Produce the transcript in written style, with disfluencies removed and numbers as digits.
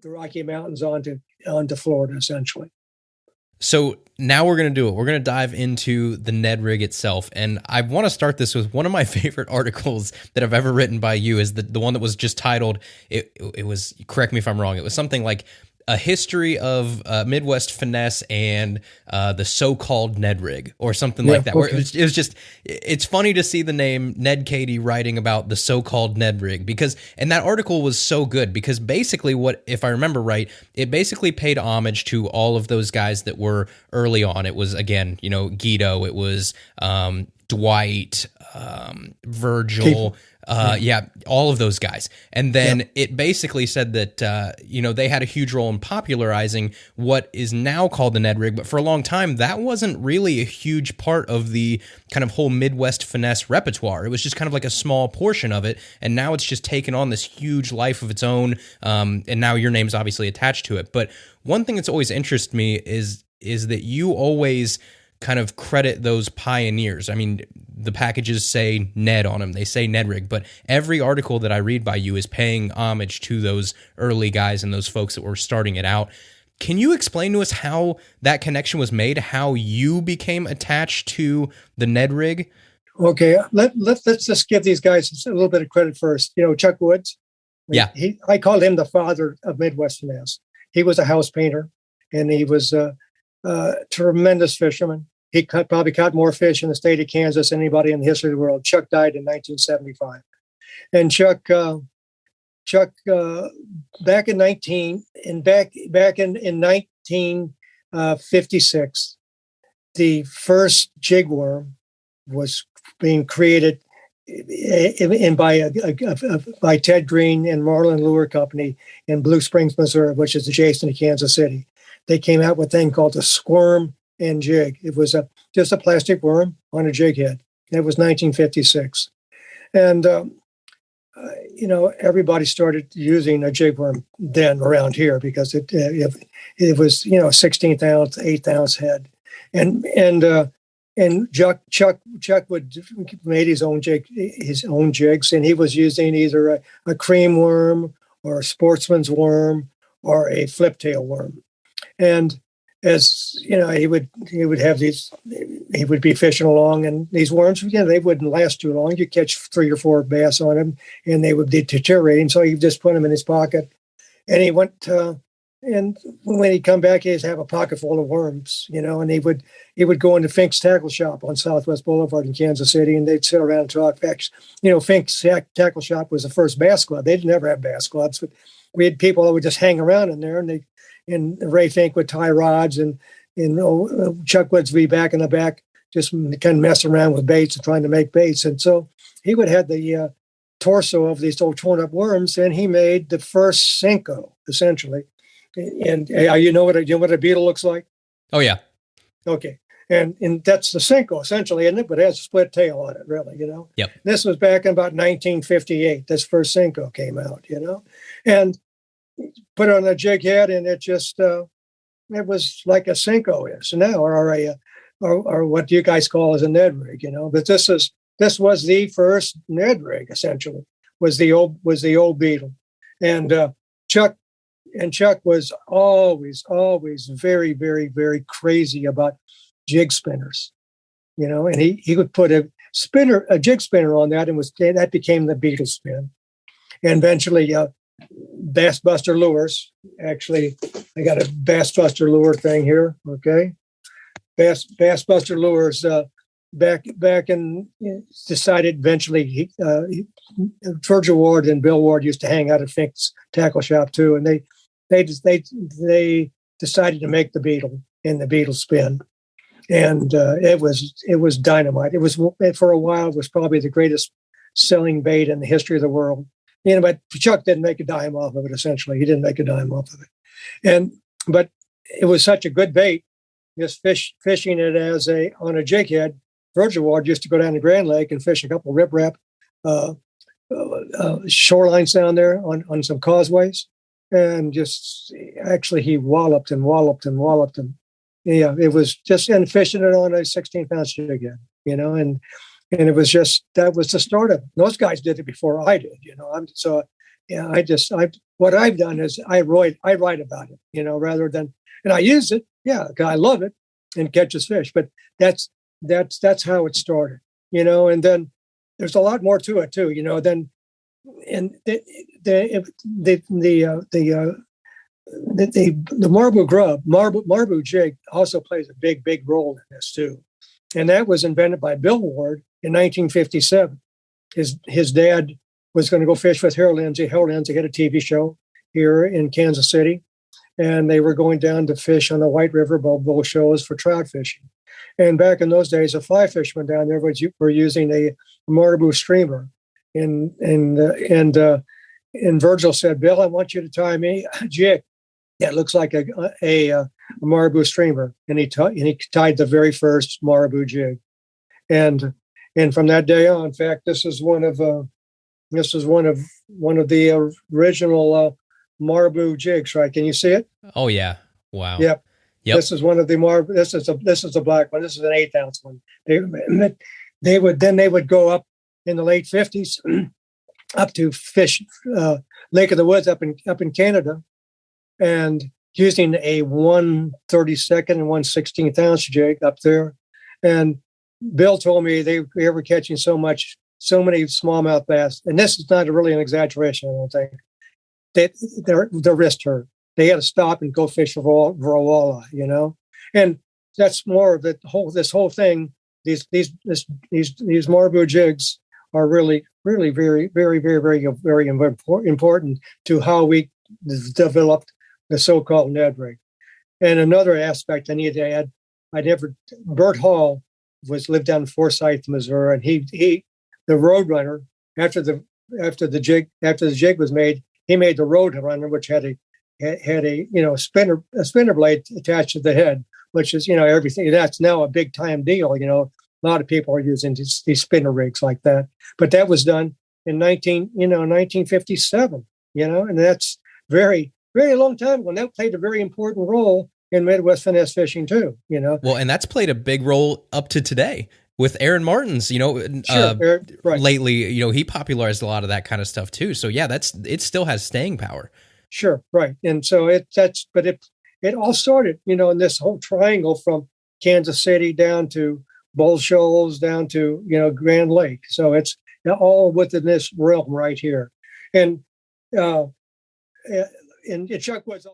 the Rocky Mountains onto Florida, essentially. So now we're going to do it. We're going to dive into the Ned rig itself. And I want to start this with one of my favorite articles that I've ever written by you is the one that was just titled, it was, correct me if I'm wrong, it was something like a history of Midwest finesse and the so-called Ned rig or something like that. Where it was just, it's funny to see the name Ned Kehde writing about the so-called Ned rig and that article was so good because basically if I remember right, it basically paid homage to all of those guys that were early on. It was, again, Guido, it was Dwight, Virgil, all of those guys. And then it basically said that, they had a huge role in popularizing what is now called the Ned rig. But for a long time, that wasn't really a huge part of the kind of whole Midwest finesse repertoire. It was just kind of like a small portion of it. And now it's just taken on this huge life of its own. And now your name's obviously attached to it. But one thing that's always interested me is that you always kind of credit those pioneers. I mean, the packages say Ned on them. They say Ned rig, but every article that I read by you is paying homage to those early guys and those folks that were starting it out. Can you explain to us how that connection was made, how you became attached to the Ned rig? Okay, let's just give these guys a little bit of credit first. Chuck Woods. Yeah. I called him the father of Midwest finesse. He was a house painter, and he was a tremendous fisherman. He probably caught more fish in the state of Kansas than anybody in the history of the world. Chuck died in 1975. And Chuck, back in 1956, the first jig worm was being created by Ted Green and Marlin Lure Company in Blue Springs, Missouri, which is adjacent to Kansas City. They came out with a thing called the squirm and jig. It was just a plastic worm on a jig head. It was 1956. And, everybody started using a jig worm then around here because it was, 16th ounce, 8th ounce head. And Chuck would made his own jigs, and he was using either a cream worm or a sportsman's worm or a flip tail worm. And as he would have these, he would be fishing along, and these worms, they wouldn't last too long. You catch 3 or 4 bass on them, and they would be deteriorating. So he just put them in his pocket, and he went. And when he'd come back, he'd have a pocket full of worms, and he would go into Fink's Tackle Shop on Southwest Boulevard in Kansas City, and they'd sit around and talk. Fink's Tackle Shop was the first bass club. They didn't ever have bass clubs, but we had people that would just hang around in there, and Ray Fink would tie rods, and Chuck Woods would be back in the back, just kind of messing around with baits and trying to make baits. And so he would have the torso of these old torn up worms, and he made the first Cinco, essentially. And you know what a beetle looks like? Oh yeah. Okay. And that's the Cinco, essentially, isn't it? But it has a split tail on it, really, Yep. This was back in about 1958. This first Cinco came out, and put it on a jig head, and it just it was like a Cinco is now, or what you guys call as a Ned rig, But this was the first Ned rig, essentially, was the old beetle, and Chuck was always very, very, very crazy about jig spinners, and he would put a jig spinner on that, and that became the beetle spin, and eventually. Bass Buster lures. Actually, I got a Bass Buster lure thing here. Okay, Bass Buster lures. Back in decided eventually. Virgil Ward and Bill Ward used to hang out at Fink's Tackle Shop too, and they decided to make the beetle and the beetle spin, and it was dynamite. It was for a while. It was probably the greatest selling bait in the history of the world. But Chuck didn't make a dime off of it, essentially. He didn't make a dime off of it. But it was such a good bait, just fishing it on a jig head. Virgil Ward used to go down to Grand Lake and fish a couple riprap shorelines down there on some causeways. And just, actually, he walloped him. Yeah, it was just, and fishing it on a 16-ounce jig head, and it was just, that was the start of it. Those guys did it before I did, Yeah, what I've done is I write about it, rather than, and I use it, yeah, 'cause I love it and catches fish. But that's that's how it started, and then there's a lot more to it too, then and the marbu jig also plays a big role in this too, and that was invented by Bill Ward in 1957. His dad was going to go fish with Harold Lindsay. Harold Lindsay had a TV show here in Kansas City, and they were going down to fish on the White River bowl shows for trout fishing. And back in those days, the fly fishermen down there were using a marabou streamer, and Virgil said, "Bill, I want you to tie me a jig that looks like a marabou streamer," and he tied the very first marabou jig, and from that day on, in fact, this is one of the original marabou jigs, right? Can you see it? Oh yeah, wow. Yep. Yep. This is one of the This is a black one. This is an 1/8 one. They would go up in the late 50s up to fish Lake of the Woods up in Canada, and using a 1/32 and 1/16 ounce jig up there. And Bill told me they were catching so many smallmouth bass, and this is not really an exaggeration, I don't think. Their wrist hurt. They had to stop and go fish for a walleye, and that's more of this whole thing. These marabou jigs are really very very important to how we developed the so-called Ned rig. And another aspect I need to add, Bert Hall lived down in Forsyth, Missouri, and he the Roadrunner, after the jig was made, he made the Roadrunner, which had a spinner blade attached to the head, which is everything. That's now a big time deal. A lot of people are using these spinner rigs like that, but that was done in 1957. And that's very long time ago. And that played a very important role in Midwest finesse fishing too. Well, and that's played a big role up to today with Aaron Martins. Sure, right. Lately, he popularized a lot of that kind of stuff too. So yeah, it still has staying power. Sure, right. And so it all started, in this whole triangle from Kansas City down to Bull Shoals down to Grand Lake. So it's all within this realm right here. And Chuck was